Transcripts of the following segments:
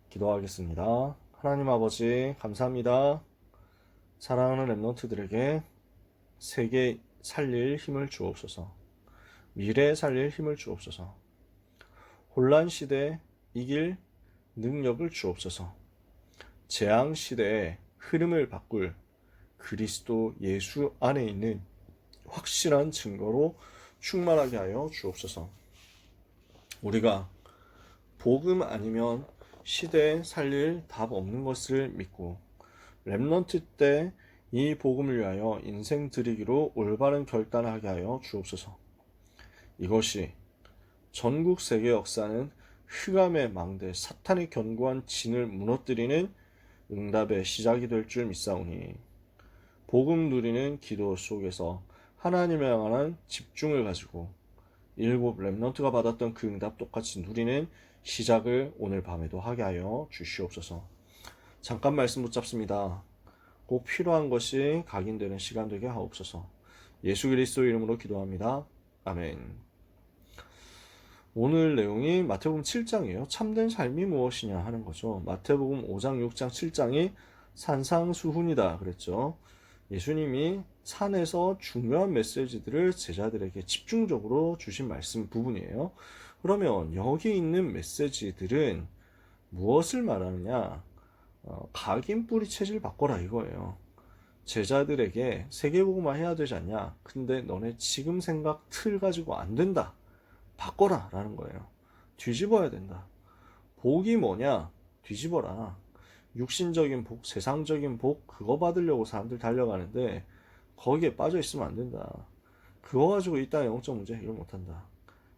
기도하겠습니다. 하나님 아버지, 감사합니다. 사랑하는 랩런트들에게 세계 살릴 힘을 주옵소서. 미래 살릴 힘을 주옵소서. 혼란 시대에 이길 능력을 주옵소서. 재앙 시대의 흐름을 바꿀 그리스도 예수 안에 있는 확실한 증거로 충만하게 하여 주옵소서. 우리가 복음 아니면 시대에 살릴 답 없는 것을 믿고 렘넌트 때 이 복음을 위하여 인생 드리기로 올바른 결단을 하게 하여 주옵소서. 이것이 전국 세계 역사는 흑암의 망대 사탄의 견고한 진을 무너뜨리는 응답의 시작이 될 줄 믿사오니 복음 누리는 기도 속에서 하나님에 향한 집중을 가지고 일곱 렘넌트가 받았던 그 응답 똑같이 누리는 시작을 오늘 밤에도 하게 하여 주시옵소서. 잠깐 말씀 붙잡습니다. 꼭 필요한 것이 각인되는 시간 되게 하옵소서. 예수 그리스도 이름으로 기도합니다. 아멘. 오늘 내용이 마태복음 7장이에요. 참된 삶이 무엇이냐 하는 거죠. 마태복음 5장, 6장, 7장이 산상수훈이다 그랬죠. 예수님이 산에서 중요한 메시지들을 제자들에게 집중적으로 주신 말씀 부분이에요. 그러면 여기 있는 메시지들은 무엇을 말하느냐? 각인 뿌리 체질 바꿔라 이거예요. 제자들에게 세계복음화 해야 되지 않냐? 근데 너네 지금 생각 틀 가지고 안 된다. 바꿔라 라는 거예요. 뒤집어야 된다. 복이 뭐냐? 뒤집어라. 육신적인 복, 세상적인 복 그거 받으려고 사람들 달려가는데 거기에 빠져 있으면 안 된다. 그거 가지고 이 땅의 영적 문제 해결 못한다.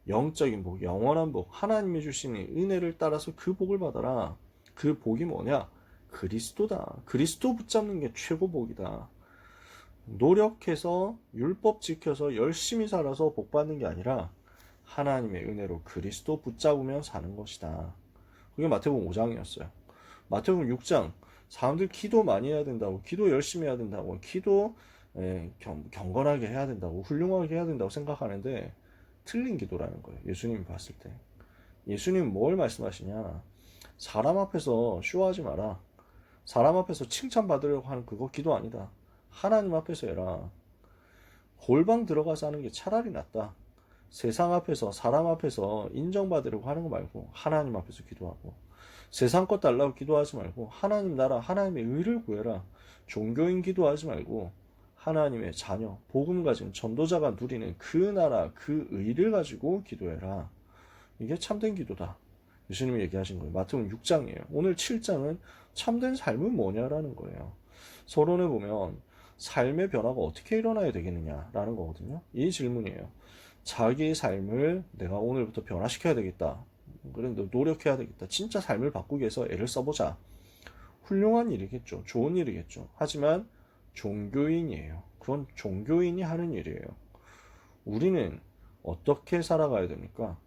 영적인 복, 영원한 복, 하나님이 주시는 은혜를 따라서 그 복을 받아라. 그 복이 뭐냐? 그리스도다. 그리스도 붙잡는 게 최고 복이다. 노력해서 율법 지켜서 열심히 살아서 복 받는 게 아니라 하나님의 은혜로 그리스도 붙잡으며 사는 것이다. 그게 마태복음 5장이었어요. 마태복음 6장 사람들 기도 많이 해야 된다고, 기도 열심히 해야 된다고, 기도 경건하게 해야 된다고, 훌륭하게 해야 된다고 생각하는데 틀린 기도라는 거예요. 예수님이 봤을 때. 예수님은 뭘 말씀하시냐? 사람 앞에서 쇼하지 마라. 사람 앞에서 칭찬받으려고 하는 그거 기도 아니다. 하나님 앞에서 해라. 골방 들어가서 하는 게 차라리 낫다. 세상 앞에서, 사람 앞에서 인정받으려고 하는 거 말고 하나님 앞에서 기도하고, 세상 것 달라고 기도하지 말고 하나님 나라, 하나님의 의를 구해라. 종교인 기도하지 말고 하나님의 자녀, 복음 가진 전도자가 누리는 그 나라, 그 의를 가지고 기도해라. 이게 참된 기도다. 예수님이 얘기하신 거예요. 마태복음 6장이에요. 오늘 7장은 참된 삶은 뭐냐라는 거예요. 서론에 보면 삶의 변화가 어떻게 일어나야 되겠느냐라는 거거든요. 이 질문이에요. 자기 삶을 내가 오늘부터 변화시켜야 되겠다. 그래, 노력해야 되겠다. 진짜 삶을 바꾸기 위해서 애를 써보자. 훌륭한 일이겠죠. 좋은 일이겠죠. 하지만 종교인이에요. 그건 종교인이 하는 일이에요. 우리는 어떻게 살아가야 됩니까?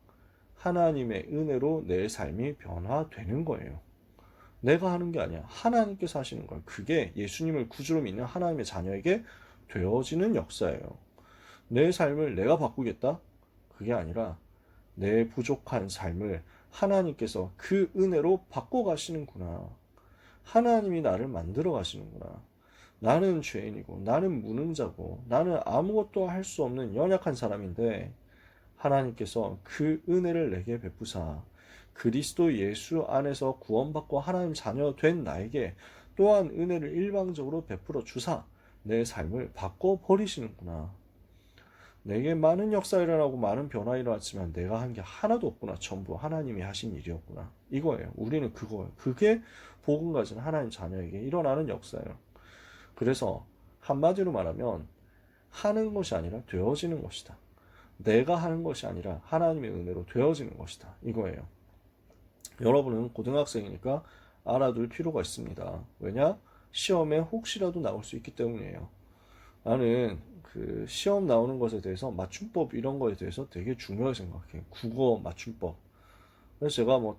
하나님의 은혜로 내 삶이 변화되는 거예요. 내가 하는 게 아니야. 하나님께서 하시는 거예요. 그게 예수님을 구주로 믿는 하나님의 자녀에게 되어지는 역사예요. 내 삶을 내가 바꾸겠다? 그게 아니라 내 부족한 삶을 하나님께서 그 은혜로 바꿔가시는구나. 하나님이 나를 만들어 가시는구나. 나는 죄인이고, 나는 무능자고, 나는 아무것도 할 수 없는 연약한 사람인데 하나님께서 그 은혜를 내게 베푸사 그리스도 예수 안에서 구원받고 하나님 자녀 된 나에게 또한 은혜를 일방적으로 베풀어 주사 내 삶을 바꿔버리시는구나. 내게 많은 역사 일어나고 많은 변화 일어났지만 내가 한 게 하나도 없구나. 전부 하나님이 하신 일이었구나. 이거예요. 우리는 그거예요. 그게 복음 가진 하나님 자녀에게 일어나는 역사예요. 그래서 한마디로 말하면 하는 것이 아니라 되어지는 것이다. 내가 하는 것이 아니라 하나님의 은혜로 되어지는 것이다. 이거예요. 여러분은 고등학생이니까 알아둘 필요가 있습니다. 왜냐? 시험에 혹시라도 나올 수 있기 때문이에요. 나는 그 시험 나오는 것에 대해서 맞춤법 이런 거에 대해서 되게 중요하게 생각해요. 국어 맞춤법. 그래서 제가 뭐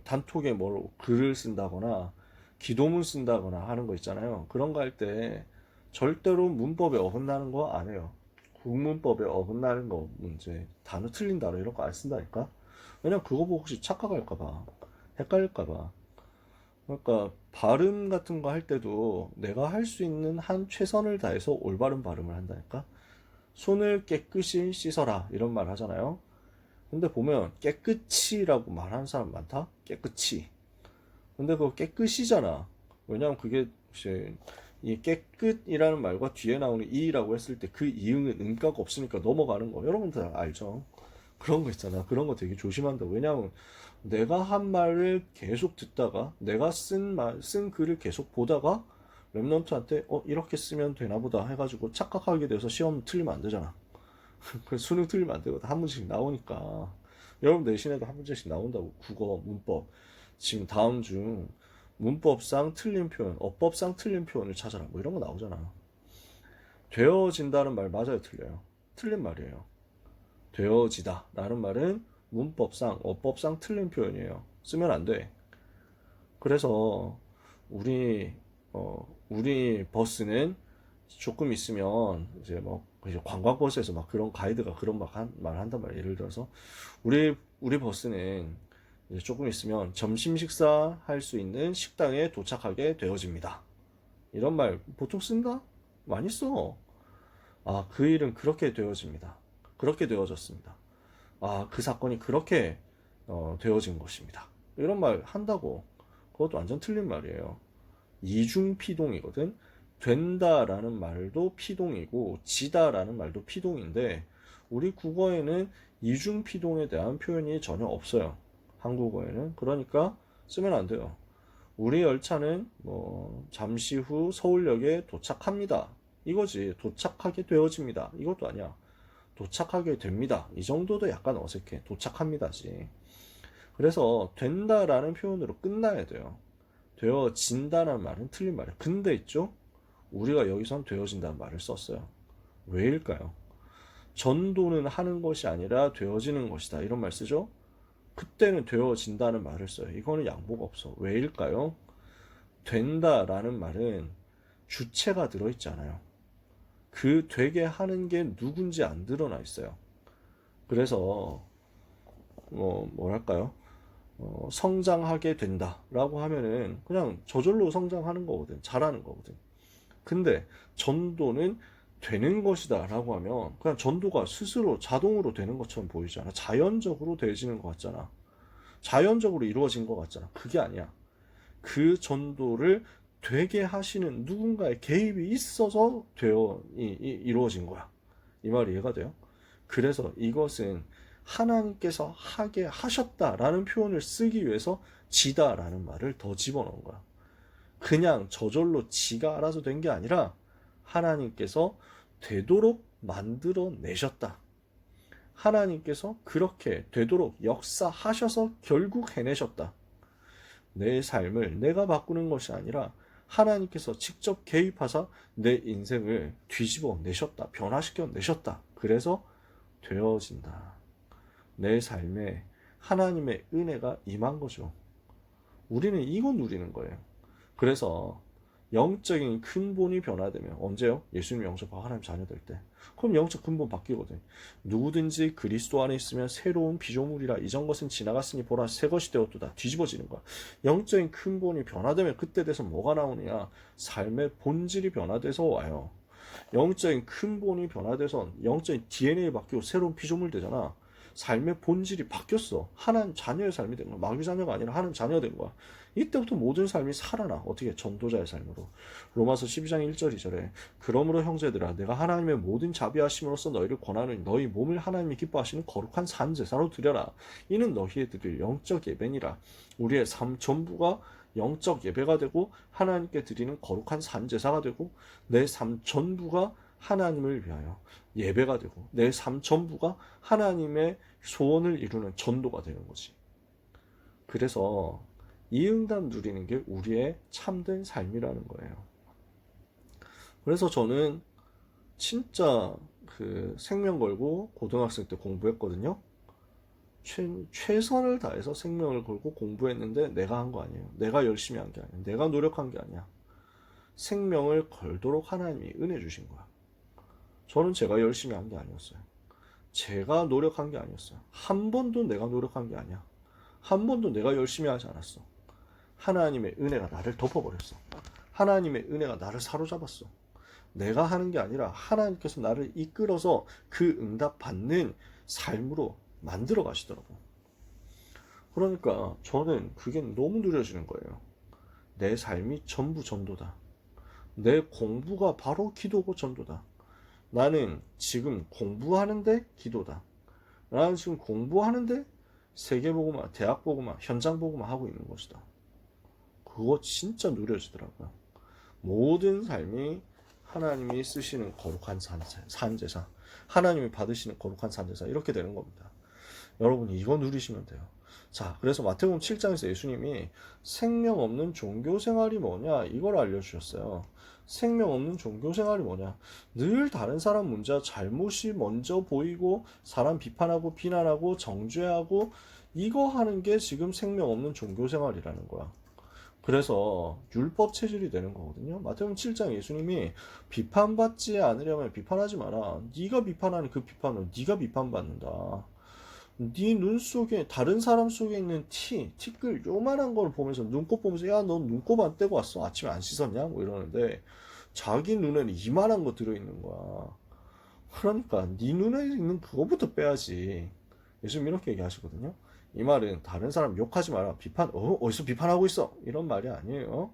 단톡에 뭐 글을 쓴다거나 기도문 쓴다거나 하는 거 있잖아요. 그런 거 할 때 절대로 문법에 어긋나는 거 안 해요. 국문법에 어긋나는 거 문제, 단어 틀린 단어 이런 거 안 쓴다니까. 왜냐면 그거 보고 혹시 착각할까봐, 헷갈릴까봐. 그러니까 발음 같은 거 할 때도 내가 할 수 있는 한 최선을 다해서 올바른 발음을 한다니까. 손을 깨끗이 씻어라 이런 말 하잖아요. 근데 보면 깨끗이라고 말하는 사람 많다. 깨끗이. 근데 그거 깨끗이잖아. 왜냐면 그게 이제 이 깨끗이라는 말과 뒤에 나오는 이라고 했을 때 그 이응은 음가가 없으니까 넘어가는 거. 여러분들 알죠? 그런 거 있잖아. 그런 거 되게 조심한다. 왜냐면 내가 한 말을 계속 듣다가 내가 쓴 글을 계속 보다가 랩런트한테 이렇게 쓰면 되나 보다 해가지고 착각하게 돼서 시험 틀리면 안 되잖아. 그래서 수능 틀리면 안 되거든. 한 문제씩 나오니까. 여러분 내신에도 한 문제씩 나온다고. 국어, 문법. 지금 다음 중 문법상 틀린 표현, 어법상 틀린 표현을 찾아라. 뭐 이런 거 나오잖아. 되어진다는 말 맞아요, 틀려요? 틀린 말이에요. 되어지다 라는 말은 문법상, 어법상 틀린 표현이에요. 쓰면 안 돼. 그래서 우리 버스는 조금 있으면 이제 뭐 이제 관광버스에서 막 그런 가이드가 그런 말 한단 말이에요. 예를 들어서 우리 버스는 이제 조금 있으면 점심 식사 할 수 있는 식당에 도착하게 되어집니다. 이런 말 보통 쓴다? 많이 써. 아, 그 일은 그렇게 되어집니다. 그렇게 되어졌습니다. 아, 그 사건이 그렇게 되어진 것입니다. 이런 말 한다고. 그것도 완전 틀린 말이에요. 이중 피동이거든. 된다라는 말도 피동이고 지다라는 말도 피동인데 우리 국어에는 이중 피동에 대한 표현이 전혀 없어요. 한국어에는. 그러니까 쓰면 안 돼요. 우리 열차는 뭐 잠시 후 서울역에 도착합니다. 이거지. 도착하게 되어집니다. 이것도 아니야. 도착하게 됩니다. 이 정도도 약간 어색해. 도착합니다지. 그래서 된다라는 표현으로 끝나야 돼요. 되어진다는 말은 틀린 말이에요. 근데 있죠? 우리가 여기선 되어진다는 말을 썼어요. 왜일까요? 전도는 하는 것이 아니라 되어지는 것이다. 이런 말 쓰죠? 그때는 되어진다는 말을 써요. 이거는 양보가 없어. 왜일까요? 된다라는 말은 주체가 들어있잖아요. 그 되게 하는 게 누군지 안 드러나 있어요. 그래서 뭐랄까요? 성장하게 된다라고 하면은 그냥 저절로 성장하는 거거든. 잘하는 거거든. 근데 전도는 되는 것이다 라고 하면 그냥 전도가 스스로 자동으로 되는 것처럼 보이잖아. 자연적으로 되어지는 것 같잖아. 자연적으로 이루어진 것 같잖아. 그게 아니야. 그 전도를 되게 하시는 누군가의 개입이 있어서 이루어진 거야. 이 말이 이해가 돼요? 그래서 이것은 하나님께서 하게 하셨다라는 표현을 쓰기 위해서 지다라는 말을 더 집어넣은 거야. 그냥 저절로 지가 알아서 된 게 아니라 하나님께서 되도록 만들어 내셨다. 하나님께서 그렇게 되도록 역사하셔서 결국 해내셨다. 내 삶을 내가 바꾸는 것이 아니라 하나님께서 직접 개입하사 내 인생을 뒤집어 내셨다. 변화시켜 내셨다. 그래서 되어진다. 내 삶에 하나님의 은혜가 임한 거죠. 우리는 이거 누리는 거예요. 그래서 영적인 근본이 변화되면 언제요? 예수님 영접하고 하나님 자녀 될 때. 그럼 영적 근본 바뀌거든. 누구든지 그리스도 안에 있으면 새로운 피조물이라 이전 것은 지나갔으니 보라 새 것이 되었도다. 뒤집어지는 거야. 영적인 근본이 변화되면 그때 돼서 뭐가 나오느냐? 삶의 본질이 변화돼서 와요. 영적인 근본이 변화돼서 영적인 DNA 바뀌고 새로운 피조물 되잖아. 삶의 본질이 바뀌었어. 하나님 자녀의 삶이 된 거야. 마귀 자녀가 아니라 하나님 자녀가 된 거야. 이때부터 모든 삶이 살아나. 어떻게? 전도자의 삶으로. 로마서 12장 1절 2절에 그러므로 형제들아 내가 하나님의 모든 자비하심으로써 너희를 권하는 너희 몸을 하나님이 기뻐하시는 거룩한 산 제사로 드려라. 이는 너희의 드릴 영적 예배니라. 우리의 삶 전부가 영적 예배가 되고 하나님께 드리는 거룩한 산 제사가 되고 내 삶 전부가 하나님을 위하여 예배가 되고 내 삶 전부가 하나님의 소원을 이루는 전도가 되는 거지. 그래서 이 응답 누리는 게 우리의 참된 삶이라는 거예요. 그래서 저는 진짜 그 생명 걸고 고등학생 때 공부했거든요. 최선을 다해서 생명을 걸고 공부했는데 내가 한 거 아니에요. 내가 열심히 한 게 아니야. 내가 노력한 게 아니야. 생명을 걸도록 하나님이 은혜 주신 거야. 저는 제가 열심히 한 게 아니었어요. 제가 노력한 게 아니었어요. 한 번도 내가 노력한 게 아니야. 한 번도 내가 열심히 하지 않았어. 하나님의 은혜가 나를 덮어버렸어. 하나님의 은혜가 나를 사로잡았어. 내가 하는 게 아니라 하나님께서 나를 이끌어서 그 응답 받는 삶으로 만들어 가시더라고. 그러니까 저는 그게 너무 느려지는 거예요. 내 삶이 전부 전도다. 내 공부가 바로 기도고 전도다. 나는 지금 공부하는데 기도다. 나는 지금 공부하는데 세계보고만, 대학보고만, 현장보고만 하고 있는 것이다. 그거 진짜 느려지더라고요. 모든 삶이 하나님이 쓰시는 거룩한 산제사, 하나님이 받으시는 거룩한 산제사, 이렇게 되는 겁니다. 여러분 이거 누리시면 돼요. 자, 그래서 마태복음 7장에서 예수님이 생명 없는 종교 생활이 뭐냐 이걸 알려주셨어요. 생명 없는 종교 생활이 뭐냐, 늘 다른 사람 문제와 잘못이 먼저 보이고 사람 비판하고 비난하고 정죄하고 이거 하는 게 지금 생명 없는 종교 생활이라는 거야. 그래서 율법 체질이 되는 거거든요. 마태복음 7장 예수님이 비판받지 않으려면 비판하지 마라. 네가 비판하는 그 비판은 네가 비판받는다. 네 눈 속에, 다른 사람 속에 있는 티끌 요만한 걸 보면서, 눈곱 보면서 야 너 눈곱 안 떼고 왔어? 아침에 안 씻었냐? 뭐 이러는데 자기 눈에는 이만한 거 들어있는 거야. 그러니까 네 눈에 있는 그거부터 빼야지. 예수님 이렇게 얘기하시거든요. 이 말은 다른 사람 욕하지 마라. 어디서 비판하고 있어? 이런 말이 아니에요.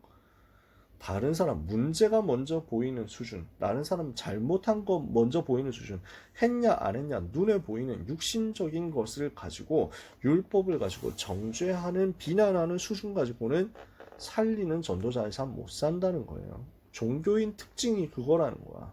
다른 사람 문제가 먼저 보이는 수준, 다른 사람 잘못한 거 먼저 보이는 수준, 했냐 안 했냐 눈에 보이는 육신적인 것을 가지고, 율법을 가지고 정죄하는, 비난하는 수준 가지고는 살리는 전도자의 삶 못 산다는 거예요. 종교인 특징이 그거라는 거야.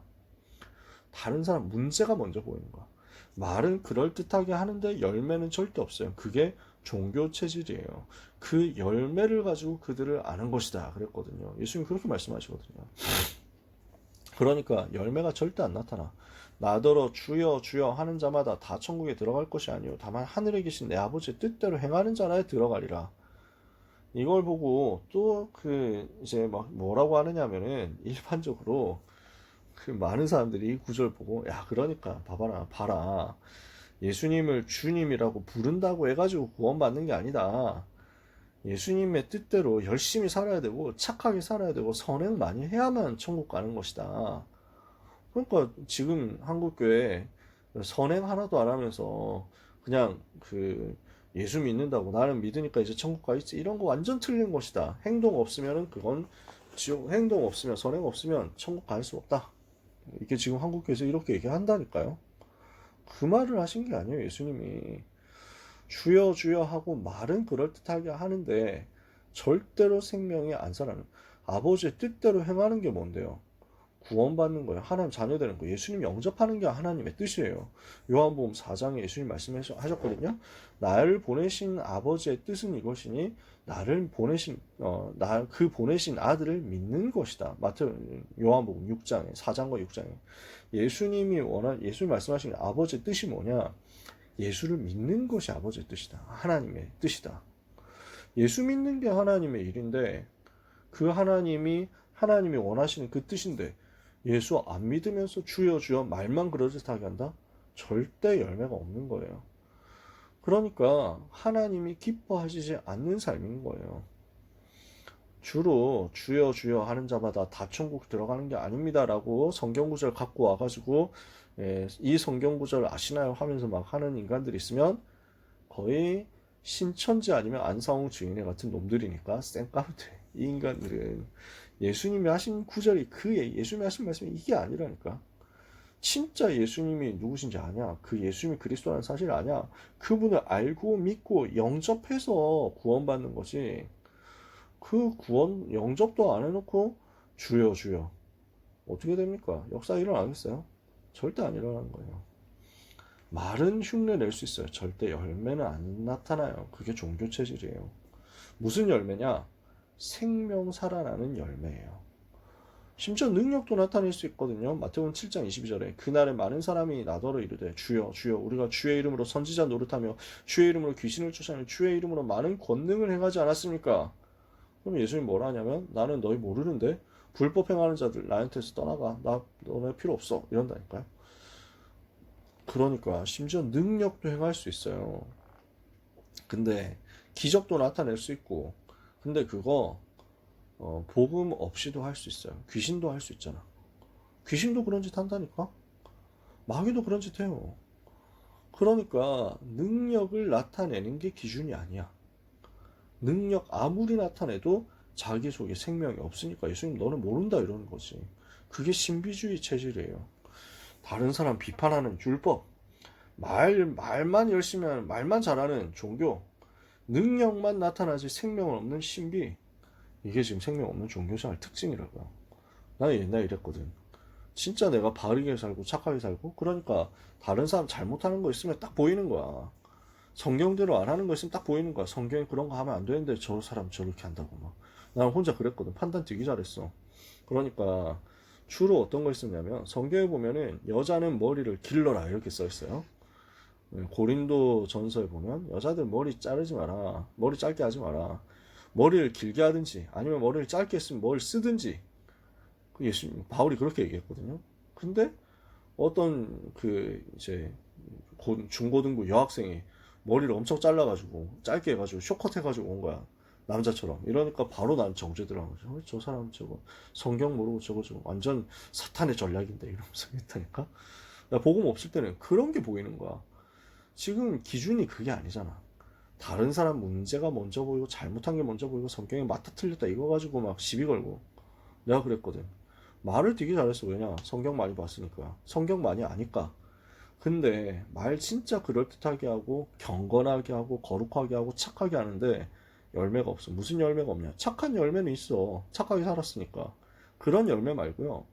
다른 사람 문제가 먼저 보이는 거야. 말은 그럴듯하게 하는데 열매는 절대 없어요. 그게 종교 체질이에요. 그 열매를 가지고 그들을 아는 것이다 그랬거든요. 예수님이 그렇게 말씀하시거든요. 그러니까 열매가 절대 안 나타나. 나더러 주여 주여 하는 자마다 다 천국에 들어갈 것이 아니요 다만 하늘에 계신 내 아버지의 뜻대로 행하는 자라에 들어가리라. 이걸 보고 또 이제 막 뭐라고 하느냐면은, 일반적으로 많은 사람들이 이 구절 보고 야 그러니까 봐라, 예수님을 주님이라고 부른다고 해가지고 구원받는 게 아니다. 예수님의 뜻대로 열심히 살아야 되고 착하게 살아야 되고 선행 많이 해야만 천국 가는 것이다. 그러니까 지금 한국교회 선행 하나도 안 하면서 그냥 예수 믿는다고 나는 믿으니까 이제 천국 가있지, 이런 거 완전 틀린 것이다. 행동 없으면은 그건 지옥, 행동 없으면, 선행 없으면 천국 갈 수 없다. 이게 지금 한국교회에서 이렇게 얘기한다니까요. 그 말을 하신 게 아니에요. 예수님이 주여 주여 하고 말은 그럴듯하게 하는데 절대로 생명이 안 살아나는, 아버지의 뜻대로 행하는 게 뭔데요? 구원받는 거예요. 하나님 자녀 되는 거예요. 예수님 영접하는 게 하나님의 뜻이에요. 요한복음 4장에 예수님 말씀하셨거든요. 나를 보내신 아버지의 뜻은 이것이니 나를 보내신 그 보내신 아들을 믿는 것이다. 요한복음 6장에 4장과 6장에 예수님이 예수님 말씀하신 아버지의 뜻이 뭐냐? 예수를 믿는 것이 아버지의 뜻이다. 하나님의 뜻이다. 예수 믿는 게 하나님의 일인데, 그 하나님이 원하시는 그 뜻인데 예수 안 믿으면서 주여 주여 말만 그럴듯하게 한다? 절대 열매가 없는 거예요. 그러니까 하나님이 기뻐하시지 않는 삶인 거예요. 주로 주여 주여 하는 자마다 다 천국 들어가는 게 아닙니다 라고 성경구절 갖고 와가지고 이 성경구절 아시나요? 하면서 막 하는 인간들이 있으면 거의 신천지 아니면 안상홍 주인회 같은 놈들이니까 쌩까부터. 이 인간들은 예수님이 하신 구절이 예수님이 하신 말씀이 이게 아니라니까. 진짜 예수님이 누구신지 아냐? 그 예수님이 그리스도라는 사실을 아냐? 그분을 알고 믿고 영접해서 구원받는 거지. 그 구원 영접도 안 해놓고 주여 주여 어떻게 됩니까? 역사 일어나겠어요? 절대 안 일어나는 거예요. 말은 흉내 낼 수 있어요. 절대 열매는 안 나타나요. 그게 종교 체질이에요. 무슨 열매냐? 생명 살아나는 열매예요. 심지어 능력도 나타낼 수 있거든요. 마태복음 7장 22절에 그날에 많은 사람이 나더러 이르되 주여 주여 우리가 주의 이름으로 선지자 노릇하며 주의 이름으로 귀신을 쫓아내며 주의 이름으로 많은 권능을 행하지 않았습니까? 그럼 예수님 뭐라 하냐면 나는 너희 모르는데 불법 행하는 자들 나한테서 떠나가, 나 너네 필요 없어, 이런다니까요. 그러니까 심지어 능력도 행할 수 있어요. 근데 기적도 나타낼 수 있고 근데 그거 복음 없이도 할 수 있어요. 귀신도 할 수 있잖아. 귀신도 그런 짓 한다니까. 마귀도 그런 짓 해요. 그러니까 능력을 나타내는 게 기준이 아니야. 능력 아무리 나타내도 자기 속에 생명이 없으니까 예수님 너는 모른다 이러는 거지. 그게 신비주의 체질이에요. 다른 사람 비판하는 율법, 말만 열심히 하는, 말만 잘하는 종교, 능력만 나타나지 생명은 없는 신비. 이게 지금 생명 없는 종교생활 특징이라고요. 나는 옛날에 이랬거든. 진짜 내가 바르게 살고 착하게 살고 그러니까 다른 사람 잘못하는 거 있으면 딱 보이는 거야. 성경대로 안 하는 거 있으면 딱 보이는 거야. 성경에 그런 거 하면 안 되는데 저 사람 저렇게 한다고 막. 난 혼자 그랬거든. 판단 되게 잘했어. 그러니까 주로 어떤 걸 쓰냐면 성경에 보면은 여자는 머리를 길러라 이렇게 써 있어요. 고린도 전서에 보면 여자들 머리 자르지 마라. 머리 짧게 하지 마라. 머리를 길게 하든지 아니면 머리를 짧게 했으면 뭘 쓰든지. 예수님 바울이 그렇게 얘기했거든요. 근데 어떤 그 이제 중고등부 여학생이 머리를 엄청 잘라가지고 짧게 해가지고 쇼컷 해가지고 온 거야. 남자처럼. 이러니까 바로 난 정죄 들어간 거죠. 저 사람 저거 성경 모르고 저거 완전 사탄의 전략인데 이러면서 했다니까. 복음 없을 때는 그런 게 보이는 거야. 지금 기준이 그게 아니잖아. 다른 사람 문제가 먼저 보이고 잘못한 게 먼저 보이고 성경에 맞다 틀렸다 이거 가지고 막 시비 걸고. 내가 그랬거든. 말을 되게 잘했어. 왜냐? 성경 많이 봤으니까. 성경 많이 아니까. 근데 말 진짜 그럴듯하게 하고 경건하게 하고 거룩하게 하고 착하게 하는데 열매가 없어. 무슨 열매가 없냐? 착한 열매는 있어. 착하게 살았으니까. 그런 열매 말고요.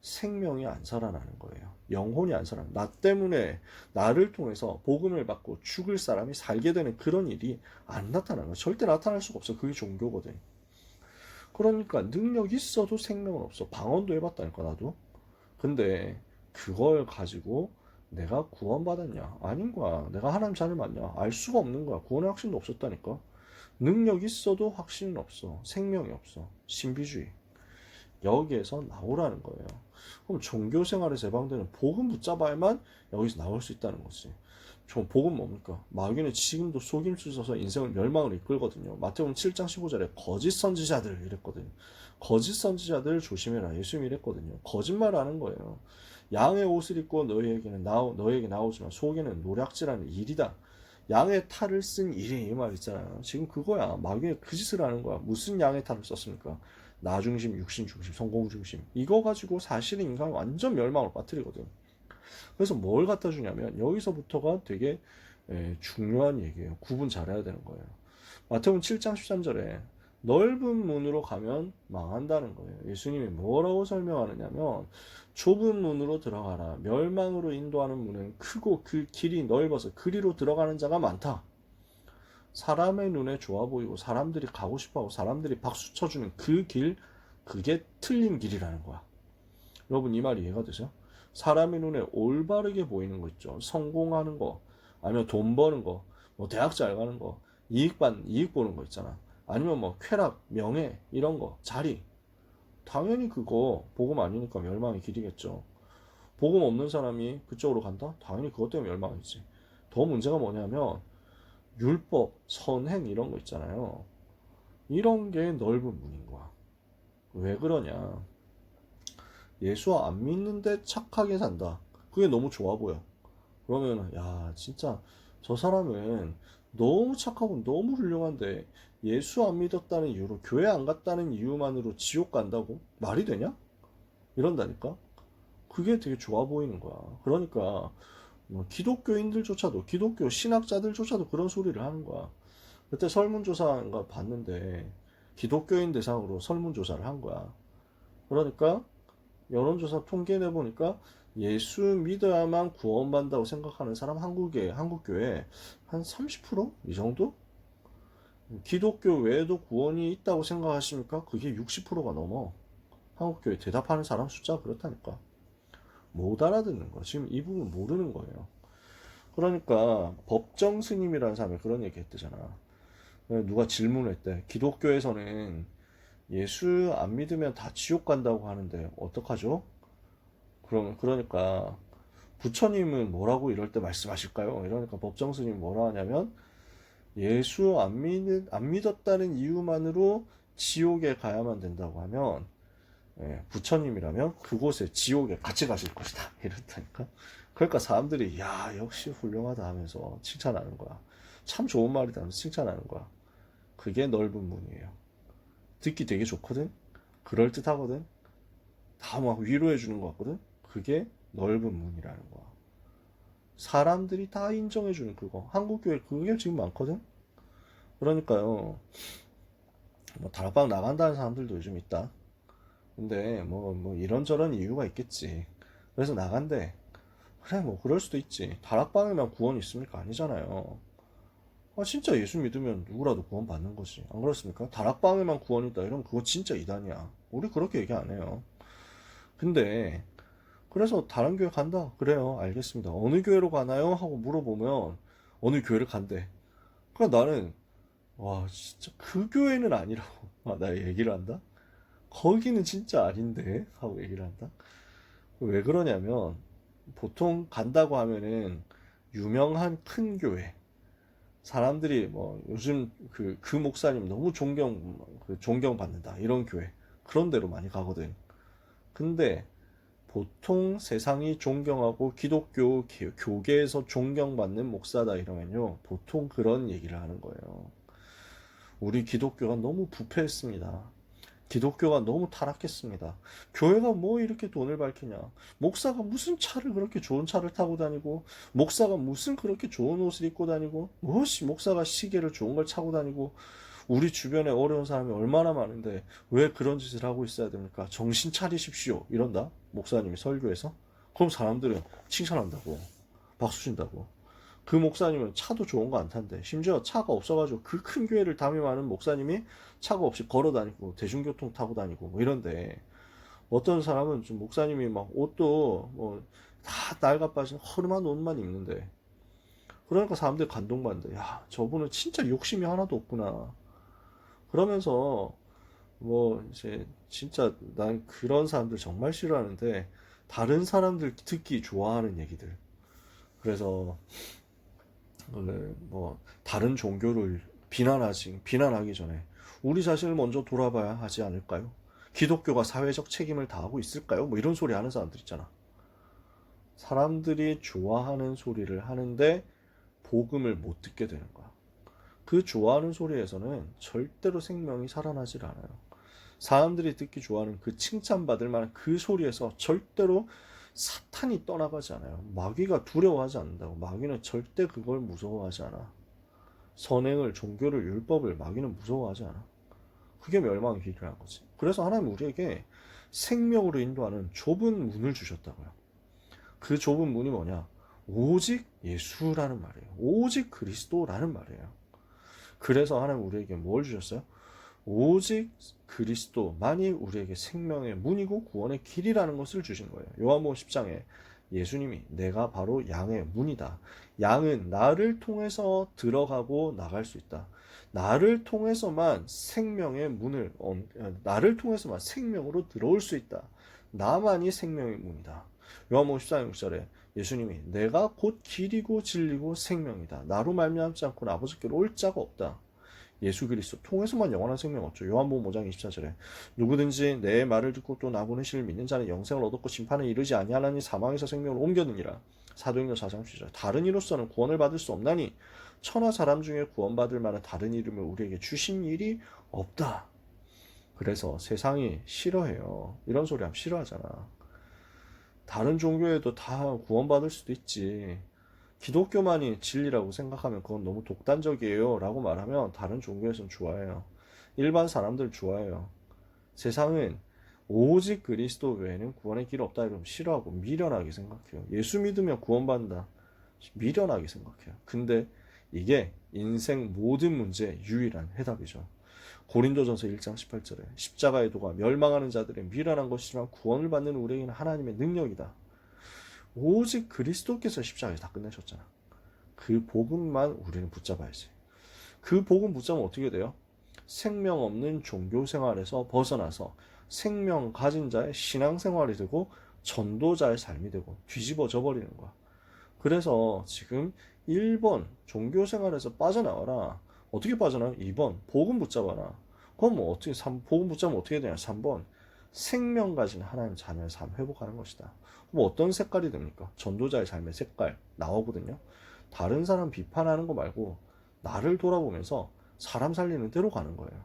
생명이 안 살아나는 거예요. 영혼이 안 살아나. 나 때문에 나를 통해서 복음을 받고 죽을 사람이 살게 되는 그런 일이 안 나타나는 거야. 절대 나타날 수가 없어. 그게 종교거든. 그러니까 능력 있어도 생명은 없어. 방언도 해봤다니까 나도. 근데 그걸 가지고 내가 구원받았냐? 아닌 거야. 내가 하나님 자녀 맞냐? 알 수가 없는 거야. 구원의 확신도 없었다니까. 능력 있어도 확신은 없어. 생명이 없어. 신비주의. 여기에서 나오라는 거예요. 그럼 종교 생활에서 해방되는 복음 붙잡아야만 여기서 나올 수 있다는 거지. 저 복음 뭡니까? 마귀는 지금도 속임수 써서 인생을 멸망으로 이끌거든요. 마태복음 7장 15절에 거짓 선지자들 이랬거든요. 거짓 선지자들 조심해라. 예수님이 이랬거든요. 거짓말하는 거예요. 양의 옷을 입고 너에게 나오지만 속에는 노략질하는 일이다. 양의 탈을 쓴 일이 이 말 있잖아요. 지금 그거야. 마귀는 그 짓을 하는 거야. 무슨 양의 탈을 썼습니까? 나 중심, 육신 중심, 성공 중심. 이거 가지고 사실은 인간을 완전 멸망으로 빠뜨리거든. 그래서 뭘 갖다 주냐면 여기서부터가 되게 중요한 얘기예요. 구분 잘해야 되는 거예요. 마태복음 7장 13절에 넓은 문으로 가면 망한다는 거예요. 예수님이 뭐라고 설명하느냐면 좁은 문으로 들어가라. 멸망으로 인도하는 문은 크고 그 길이 넓어서 그리로 들어가는 자가 많다. 사람의 눈에 좋아 보이고 사람들이 가고 싶어하고 사람들이 박수 쳐주는 그 길, 그게 틀린 길이라는 거야. 여러분 이 말 이해가 되세요? 사람의 눈에 올바르게 보이는 거 있죠. 성공하는 거, 아니면 돈 버는 거, 뭐 대학 잘 가는 거, 이익 보는 거 있잖아. 아니면 뭐 쾌락, 명예 이런 거, 자리. 당연히 그거 복음 아니니까 멸망의 길이겠죠. 복음 없는 사람이 그쪽으로 간다? 당연히 그것 때문에 멸망이지. 더 문제가 뭐냐면 율법, 선행 이런 거 있잖아요. 이런 게 넓은 문인 거야. 왜 그러냐? 예수 안 믿는데 착하게 산다. 그게 너무 좋아 보여. 그러면 야 진짜 저 사람은 너무 착하고 너무 훌륭한데 예수 안 믿었다는 이유로 교회 안 갔다는 이유만으로 지옥 간다고? 말이 되냐? 이런다니까? 그게 되게 좋아 보이는 거야. 그러니까 뭐 기독교인들조차도 기독교 신학자들조차도 그런 소리를 하는 거야. 그때 설문조사인가 봤는데 기독교인 대상으로 설문조사를 한 거야. 그러니까 여론조사 통계 내보니까 예수 믿어야만 구원받는다고 생각하는 사람 한국교회 한 30%? 이 정도? 기독교 외에도 구원이 있다고 생각하십니까? 그게 60%가 넘어. 한국교회 대답하는 사람 숫자가 그렇다니까. 못 알아듣는 거야. 지금 이 부분 모르는 거예요. 그러니까 법정 스님이라는 사람이 그런 얘기 했대잖아. 누가 질문을 했대. 기독교에서는 예수 안 믿으면 다 지옥 간다고 하는데 어떡하죠? 그러니까 부처님은 뭐라고 이럴 때 말씀하실까요? 이러니까 법정 스님이 뭐라 하냐면 예수 안 믿었다는 이유만으로 지옥에 가야만 된다고 하면, 부처님이라면 그곳에 지옥에 같이 가실 것이다 이랬다니까. 그러니까 사람들이 야 역시 훌륭하다 하면서 칭찬하는 거야. 참 좋은 말이다 하면서 칭찬하는 거야. 그게 넓은 문이에요. 듣기 되게 좋거든. 그럴듯하거든. 다 막 위로해 주는 것 같거든. 그게 넓은 문이라는 거야. 사람들이 다 인정해 주는 그거. 한국교회 그게 지금 많거든. 그러니까요. 뭐 다락방 나간다는 사람들도 요즘 있다. 근데 뭐 이런저런 이유가 있겠지. 그래서 나간대. 그래 뭐 그럴 수도 있지. 다락방에만 구원이 있습니까? 아니잖아요. 아 진짜 예수 믿으면 누구라도 구원 받는 거지. 안 그렇습니까? 다락방에만 구원이 있다 이러면 그거 진짜 이단이야. 우리 그렇게 얘기 안 해요. 근데 그래서 다른 교회 간다. 그래요. 알겠습니다. 어느 교회로 가나요? 하고 물어보면 어느 교회를 간대. 그러니까 나는 와 진짜 그 교회는 아니라고 나 얘기를 한다. 거기는 진짜 아닌데 하고 얘기를 한다. 왜 그러냐면 보통 간다고 하면은 유명한 큰 교회 사람들이 뭐 요즘 그 목사님 너무 존경받는다 이런 교회 그런 데로 많이 가거든. 근데 보통 세상이 존경하고 기독교 교계에서 존경받는 목사다 이러면요 보통 그런 얘기를 하는 거예요. 우리 기독교가 너무 부패했습니다. 기독교가 너무 타락했습니다. 교회가 뭐 이렇게 돈을 밝히냐. 목사가 무슨 차를 그렇게 좋은 차를 타고 다니고, 목사가 무슨 그렇게 좋은 옷을 입고 다니고, 무엇이 목사가 시계를 좋은 걸 차고 다니고, 우리 주변에 어려운 사람이 얼마나 많은데 왜 그런 짓을 하고 있어야 됩니까? 정신 차리십시오. 이런다. 목사님이 설교에서. 그럼 사람들은 칭찬한다고. 박수 친다고. 그 목사님은 차도 좋은 거 안 탄대. 심지어 차가 없어가지고 그 큰 교회를 담임하는 목사님이 차가 없이 걸어 다니고 대중교통 타고 다니고 뭐 이런데 어떤 사람은 좀 목사님이 막 옷도 뭐 다 낡아 빠진 허름한 옷만 입는데 그러니까 사람들이 감동받는데 야 저분은 진짜 욕심이 하나도 없구나. 그러면서 뭐 이제 진짜 난 그런 사람들 정말 싫어하는데 다른 사람들 듣기 좋아하는 얘기들. 그래서 뭐 다른 종교를 비난하기 전에 우리 자신을 먼저 돌아봐야 하지 않을까요? 기독교가 사회적 책임을 다하고 있을까요? 뭐 이런 소리 하는 사람들 있잖아. 사람들이 좋아하는 소리를 하는데 복음을 못 듣게 되는 거야. 그 좋아하는 소리에서는 절대로 생명이 살아나질 않아요. 사람들이 듣기 좋아하는 그 칭찬받을 만한 그 소리에서 절대로 사탄이 떠나가지 않아요. 마귀가 두려워하지 않는다고. 마귀는 절대 그걸 무서워하지 않아. 선행을, 종교를, 율법을 마귀는 무서워하지 않아. 그게 멸망의 길이라는 거지. 그래서 하나님 우리에게 생명으로 인도하는 좁은 문을 주셨다고요. 그 좁은 문이 뭐냐? 오직 예수라는 말이에요. 오직 그리스도라는 말이에요. 그래서 하나님 우리에게 뭘 주셨어요? 오직 그리스도만이 우리에게 생명의 문이고 구원의 길이라는 것을 주신 거예요. 요한복음 10장에 예수님이 내가 바로 양의 문이다. 양은 나를 통해서 들어가고 나갈 수 있다. 나를 통해서만 나를 통해서만 생명으로 들어올 수 있다. 나만이 생명의 문이다. 요한복음 14장 6절에 예수님이 내가 곧 길이고 진리고 생명이다. 나로 말미암지 않고는 아버지께로 올 자가 없다. 예수 그리스도 통해서만 영원한 생명 얻죠. 요한복음 5장 24절에 누구든지 내 말을 듣고 또 나보낸 신을 믿는 자는 영생을 얻었고 심판에 이르지 아니하나니 사망에서 생명을 옮겼느니라. 사도행전 4장 7절 다른 이로서는 구원을 받을 수 없나니 천하 사람 중에 구원받을 만한 다른 이름을 우리에게 주신 일이 없다. 그래서 세상이 싫어해요. 이런 소리 하면 싫어하잖아. 다른 종교에도 다 구원받을 수도 있지. 기독교만이 진리라고 생각하면 그건 너무 독단적이에요 라고 말하면 다른 종교에서는 좋아해요. 일반 사람들 좋아해요. 세상은 오직 그리스도 외에는 구원의 길 없다 이러면 싫어하고 미련하게 생각해요. 예수 믿으면 구원받는다. 미련하게 생각해요. 근데 이게 인생 모든 문제의 유일한 해답이죠. 고린도전서 1장 18절에 십자가의 도가 멸망하는 자들의 미련한 것이지만 구원을 받는 우리에게는 하나님의 능력이다. 오직 그리스도께서 십자가에서 다 끝내셨잖아. 그 복음만 우리는 붙잡아야지. 그 복음 붙잡으면 어떻게 돼요? 생명 없는 종교 생활에서 벗어나서 생명 가진 자의 신앙 생활이 되고 전도자의 삶이 되고 뒤집어져 버리는 거야. 그래서 지금 1번 종교생활에서 빠져나와라. 어떻게 빠져나와? 2번 복음 붙잡아라. 그럼 뭐 어떻게 복음 붙잡으면 어떻게 되냐? 3번 생명 가진 하나님 자녀의 삶 회복하는 것이다. 뭐 어떤 색깔이 됩니까? 전도자의 삶의 색깔 나오거든요. 다른 사람 비판하는 거 말고 나를 돌아보면서 사람 살리는 대로 가는 거예요.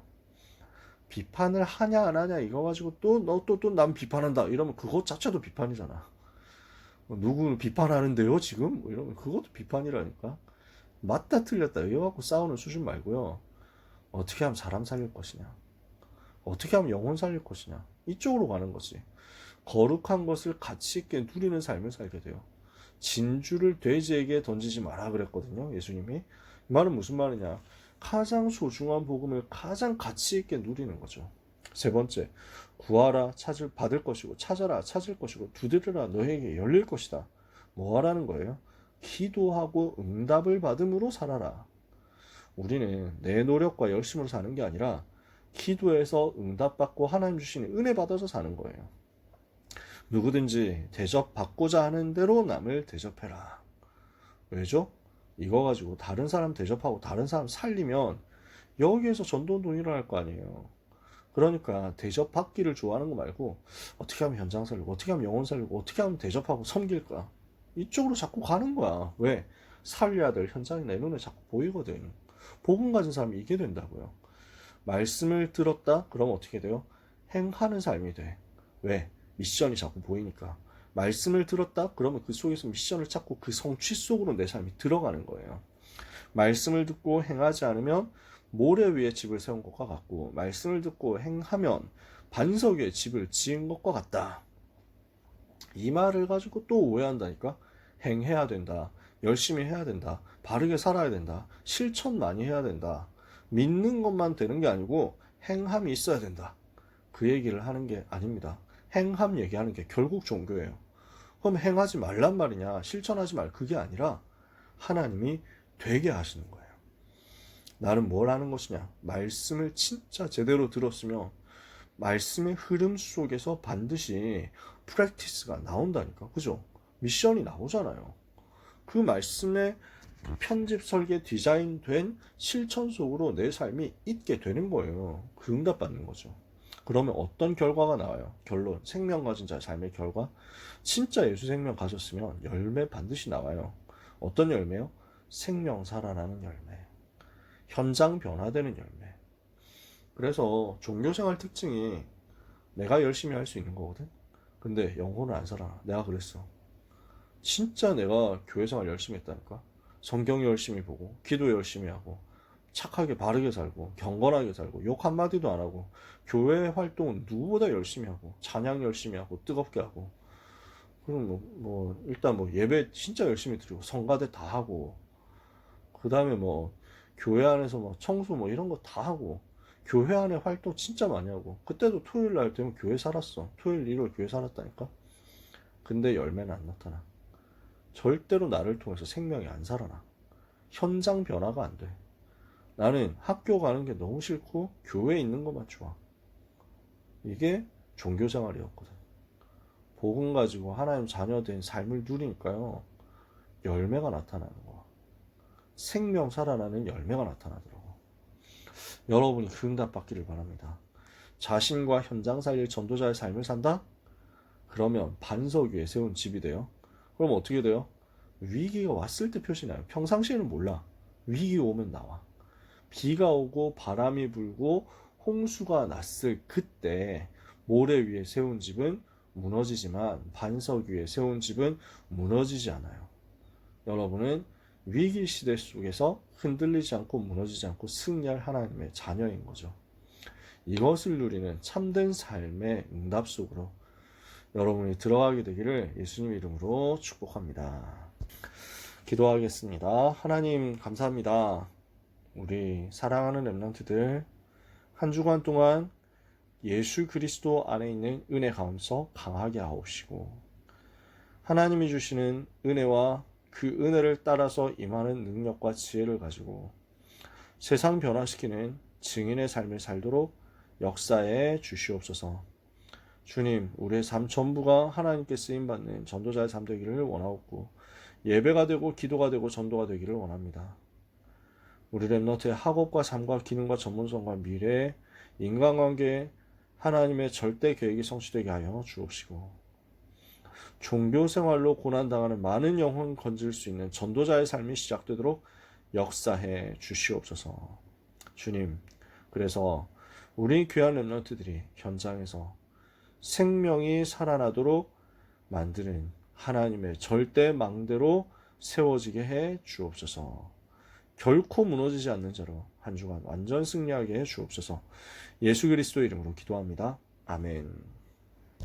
비판을 하냐 안 하냐 이거 가지고 또 너 또 남 비판한다 이러면 그것 자체도 비판이잖아. 누구 비판하는데요 지금? 뭐 이러면 그것도 비판이라니까. 맞다 틀렸다 이거 갖고 싸우는 수준 말고요. 어떻게 하면 사람 살릴 것이냐, 어떻게 하면 영혼 살릴 것이냐, 이쪽으로 가는 거지. 거룩한 것을 가치 있게 누리는 삶을 살게 돼요. 진주를 돼지에게 던지지 마라 그랬거든요, 예수님이. 이 말은 무슨 말이냐? 가장 소중한 복음을 가장 가치 있게 누리는 거죠. 세 번째, 구하라 받을 것이고, 찾아라 찾을 것이고, 두드려라 너에게 열릴 것이다. 뭐 하라는 거예요? 기도하고 응답을 받음으로 살아라. 우리는 내 노력과 열심으로 사는 게 아니라 기도해서 응답받고 하나님 주시는 은혜 받아서 사는 거예요. 누구든지 대접받고자 하는 대로 남을 대접해라. 왜죠? 이거 가지고 다른 사람 대접하고 다른 사람 살리면 여기에서 전도운동 일어날 거 아니에요. 그러니까 대접받기를 좋아하는 거 말고 어떻게 하면 현장 살리고, 어떻게 하면 영혼 살리고, 어떻게 하면 대접하고 섬길까, 이쪽으로 자꾸 가는 거야. 왜? 살려야 될 현장이 내 눈에 자꾸 보이거든. 복음 가진 사람이 이게 된다고요. 말씀을 들었다? 그럼 어떻게 돼요? 행하는 삶이 돼. 왜? 미션이 자꾸 보이니까. 말씀을 들었다? 그러면 그 속에서 미션을 찾고 그 성취 속으로 내 삶이 들어가는 거예요. 말씀을 듣고 행하지 않으면 모래 위에 집을 세운 것과 같고, 말씀을 듣고 행하면 반석 위에 집을 지은 것과 같다. 이 말을 가지고 또 오해한다니까. 행해야 된다, 열심히 해야 된다, 바르게 살아야 된다, 실천 많이 해야 된다, 믿는 것만 되는 게 아니고 행함이 있어야 된다, 그 얘기를 하는 게 아닙니다. 행함 얘기하는 게 결국 종교예요. 그럼 행하지 말란 말이냐, 실천하지 말, 그게 아니라 하나님이 되게 하시는 거예요. 나는 뭘 하는 것이냐, 말씀을 진짜 제대로 들었으면 말씀의 흐름 속에서 반드시 프랙티스가 나온다니까. 그죠? 미션이 나오잖아요. 그 말씀의 편집 설계 디자인된 실천 속으로 내 삶이 있게 되는 거예요. 그 응답받는 거죠. 그러면 어떤 결과가 나와요? 결론, 생명 가진 자의 삶의 결과. 진짜 예수 생명 가졌으면 열매 반드시 나와요. 어떤 열매요? 생명 살아나는 열매, 현장 변화되는 열매. 그래서 종교생활 특징이 내가 열심히 할 수 있는 거거든. 근데 영혼을 안 살아나. 내가 그랬어. 진짜 내가 교회생활 열심히 했다니까. 성경 열심히 보고, 기도 열심히 하고, 착하게 바르게 살고, 경건하게 살고, 욕 한마디도 안 하고, 교회 활동은 누구보다 열심히 하고, 찬양 열심히 하고, 뜨겁게 하고, 그럼 일단 예배 진짜 열심히 드리고, 성가대 다 하고, 그 다음에 교회 안에서 청소 이런 거 다 하고, 교회 안에 활동 진짜 많이 하고, 그때도 토요일 날 되면 교회 살았어. 토요일, 일요일 교회 살았다니까. 근데 열매는 안 나타나. 절대로 나를 통해서 생명이 안 살아나. 현장 변화가 안 돼. 나는 학교 가는 게 너무 싫고 교회에 있는 것만 좋아. 이게 종교생활이었거든. 복음 가지고 하나님 자녀된 삶을 누리니까요, 열매가 나타나는 거야. 생명 살아나는 열매가 나타나더라고. 여러분이 그 응답 받기를 바랍니다. 자신과 현장 살릴 전도자의 삶을 산다? 그러면 반석 위에 세운 집이 돼요. 그럼 어떻게 돼요? 위기가 왔을 때 표시나요. 평상시에는 몰라. 위기가 오면 나와. 비가 오고 바람이 불고 홍수가 났을 그때 모래 위에 세운 집은 무너지지만 반석 위에 세운 집은 무너지지 않아요. 여러분은 위기 시대 속에서 흔들리지 않고 무너지지 않고 승리할 하나님의 자녀인 거죠. 이것을 누리는 참된 삶의 응답 속으로 여러분이 들어가게 되기를 예수님 이름으로 축복합니다. 기도하겠습니다. 하나님 감사합니다. 우리 사랑하는 렘넌트들 한 주간 동안 예수 그리스도 안에 있는 은혜 가운데서 강하게 하옵시고, 하나님이 주시는 은혜와 그 은혜를 따라서 임하는 능력과 지혜를 가지고 세상 변화시키는 증인의 삶을 살도록 역사해 주시옵소서. 주님, 우리의 삶 전부가 하나님께 쓰임받는 전도자의 삶 되기를 원하옵고, 예배가 되고 기도가 되고 전도가 되기를 원합니다. 우리 렘넌트의 학업과 삶과 기능과 전문성과 미래, 인간관계 하나님의 절대 계획이 성취되게 하여 주옵시고 종교 생활로 고난당하는 많은 영혼 건질 수 있는 전도자의 삶이 시작되도록 역사해 주시옵소서. 주님, 그래서 우리 귀한 렘넌트들이 현장에서 생명이 살아나도록 만드는 하나님의 절대 망대로 세워지게 해 주옵소서. 결코 무너지지 않는 자로 한 주간 완전 승리하게 해 주옵소서. 예수 그리스도 이름으로 기도합니다. 아멘.